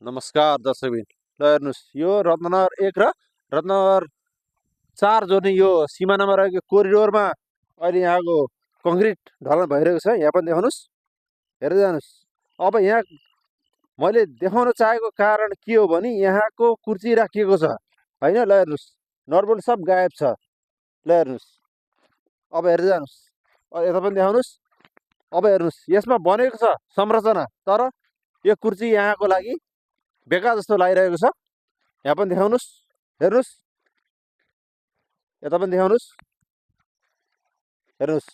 नमस्कार दर्शकबिन। ल हेर्नुहोस्, यो रत्नगर 1 र रत्नगर 4 जोड्ने यो सिमानामा रहेको कोरिडोरमा अहिले यहाँको कङ्क्रिट ढलान भइरहेको छ। यहाँ पनि देखाउनुहोस्, हेर्दै जानुहोस्। अब यहाँ मैले देखाउन चाहेको कारण के हो भने यहाँको कुर्ची राखिएको छ होइन। ल हेर्नुहोस्, नटबोल्ट सब गायब छ। ल हेर्नुहोस्, अब हेर्दै जानुहोस्। यता पनि देखाउनुहोस्। अब हेर्नुहोस्, यसमा बनेको छ संरचना, तर यो कुर्ची यहाँको लागि बेकार जस्तो लागिरहेको छ। यहाँ पनि देखाउनुहोस्, हेर्नुहोस्, यता पनि देखाउनुहोस्, हेर्नुहोस्,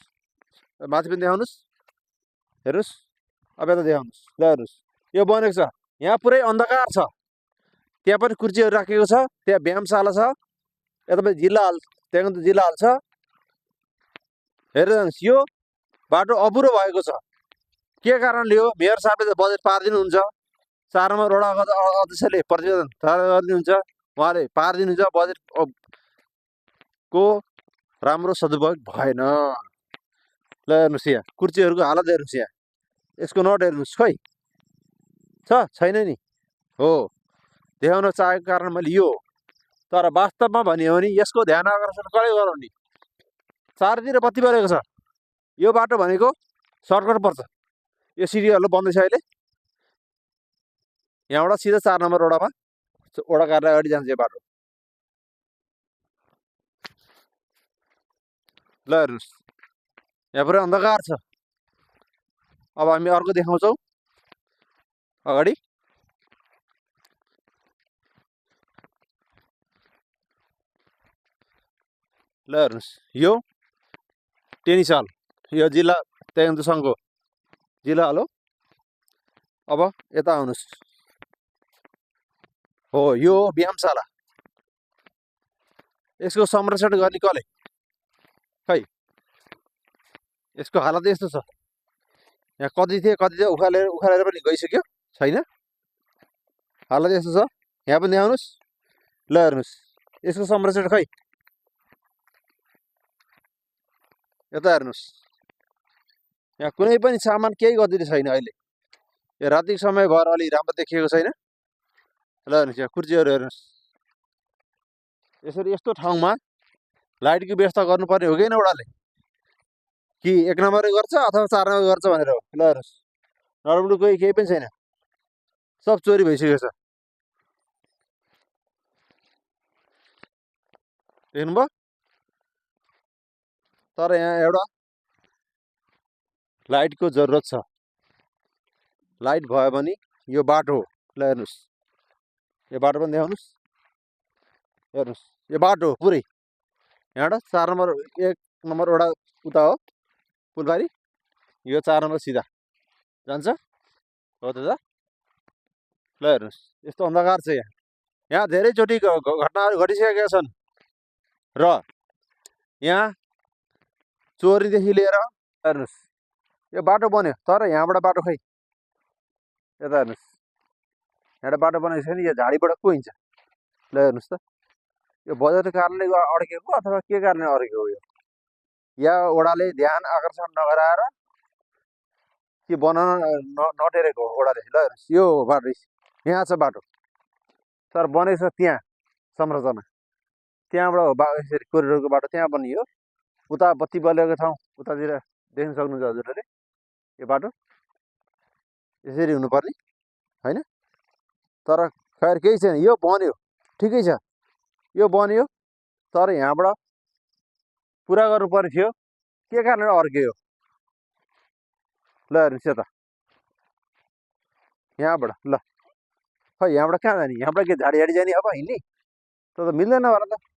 माथि पनि देखाउनुहोस्, हेर्नुहोस्, अब यता देखाउनुहोस्। ल हेर्नुहोस्, यो बनेको छ, यहाँ पुरै अन्धकार छ। त्यहाँ पनि कुर्चीहरू राखेको छ, त्यहाँ व्यायामशाला छ, यता पनि जिल्ला हल, त्यहाँ त जिल्ला हल छ। हेरेर जानुहोस्, यो बाटो अपुरो भएको छ। के कारणले हो? मेयर साहबले त बजेट पारिदिनुहुन्छ, 4 नम्बर वडाको अध्यक्षले प्रतिवेदन गरिदिनुहुन्छ, उहाँले पारिदिनुहुन्छ। बजेट को राम्रो सदुपयोग भएन। ल हेर्नुहोस्, यहाँ कुर्चीहरूको हालत हेर्नुहोस्, यहाँ यसको नट हेर्नुहोस्, खै छ छैन नि हो। देखाउन चाहेको कारण मैले यो, तर वास्तवमा भन्यो भने यसको ध्यान आकर्षण कसले गराउने? चारैतिर बत्ती बलेको छ। यो बाटो भनेको सर्टकट पर्छ। यो सिरियल बन्दैछ अहिले, यहाँबाट सिधा 4 नम्बर वडामा वडा कार्यालय अगाडि जान्छ यो बाटो। ल हेर्नुहोस्, यहाँ पुरै अन्धकार छ। अब हामी अर्को देखाउँछौँ अगाडि। ल हेर्नुहोस्, यो टेनिसाल, यो जिल्ला तेन्दु सङ्घको जिल्ला हो। अब यता आउनुहोस्, हो यो व्यायामशाला। यसको संरक्षण गर्ने कसले? खै यसको हालत यस्तो छ। यहाँ कति थिए उखालेर पनि गइसक्यो, छैन। हालत यस्तो छ। यहाँ पनि देखाउनुहोस्। ल हेर्नुहोस्, यसको संरक्षण खै, यता हेर्नुहोस्, यहाँ कुनै पनि सामान केही गरिदिने छैन अहिले। यो रातिको समय भएर अलि राम्रो देखिएको छैन। ल हेर्नुहोस्, यहाँ कुर्चीहरू हेर्नुहोस्। यसरी यस्तो ठाउँमा लाइटको व्यवस्था गर्नुपर्ने हो कि होइन वडाले? कि 1 नम्बरै गर्छ अथवा 4 नम्बर गर्छ भनेर हो? ल हेर्नुहोस्, नरमुडु कोही केही पनि छैन, सब चोरी भइसकेको छ। देख्नुभयो? तर यहाँ एउटा लाइटको जरुरत छ। लाइट भयो भने यो बाटो हो। ल हेर्नुहोस्, यो बाटो पनि देखाउनुहोस्, हेर्नुहोस्, यो बाटो पुरै यहाँबाट 4 नम्बर 1 नम्बर वडा उता हो फुलबारी, यो 4 नम्बर सिधा जान्छ हो त। ल हेर्नुहोस्, यस्तो अन्धकार छ। यहाँ धेरैचोटि घटनाहरू घटिसकेका छन् र यहाँ चोरीदेखि लिएर हेर्नुहोस्, यो बाटो बन्यो, तर यहाँबाट बाटो खै, यता हेर्नुहोस्, यहाँबाट बाटो बनेको छैन। यो झाडीबाट को हिँड्छ? ल हेर्नुहोस् त, यो बजेटको कारणले अड्केको अथवा के कारणले अड्केको हो? यो या वडाले ध्यान आकर्षण नगराएर के बनाउन नटेरेको हो वडाले? ल हेर्नुहोस्, यो बाटो यहाँ छ बाटो, तर बनेको छ त्यहाँ संरचना, त्यहाँबाट यसरी कोरिडोरको बाटो त्यहाँ बनियो। उता बत्ती बलेको ठाउँ उतातिर देख्न सक्नुहुन्छ हजुरहरूले। यो बाटो यसरी हुनुपर्ने होइन, तर खैर केही छैन। यो बन्यो, ठिकै छ, यो बन्यो, तर यहाँबाट पुरा गर्नुपर्ने थियो, के कारणले अड्क्यो? ल हेर्नुहोस्, यता यहाँबाट, ल खै यहाँबाट कहाँ जाने? यहाँबाट के झाडी झाडी जाने अब हिँड्ने? त मिल्दैन होला त।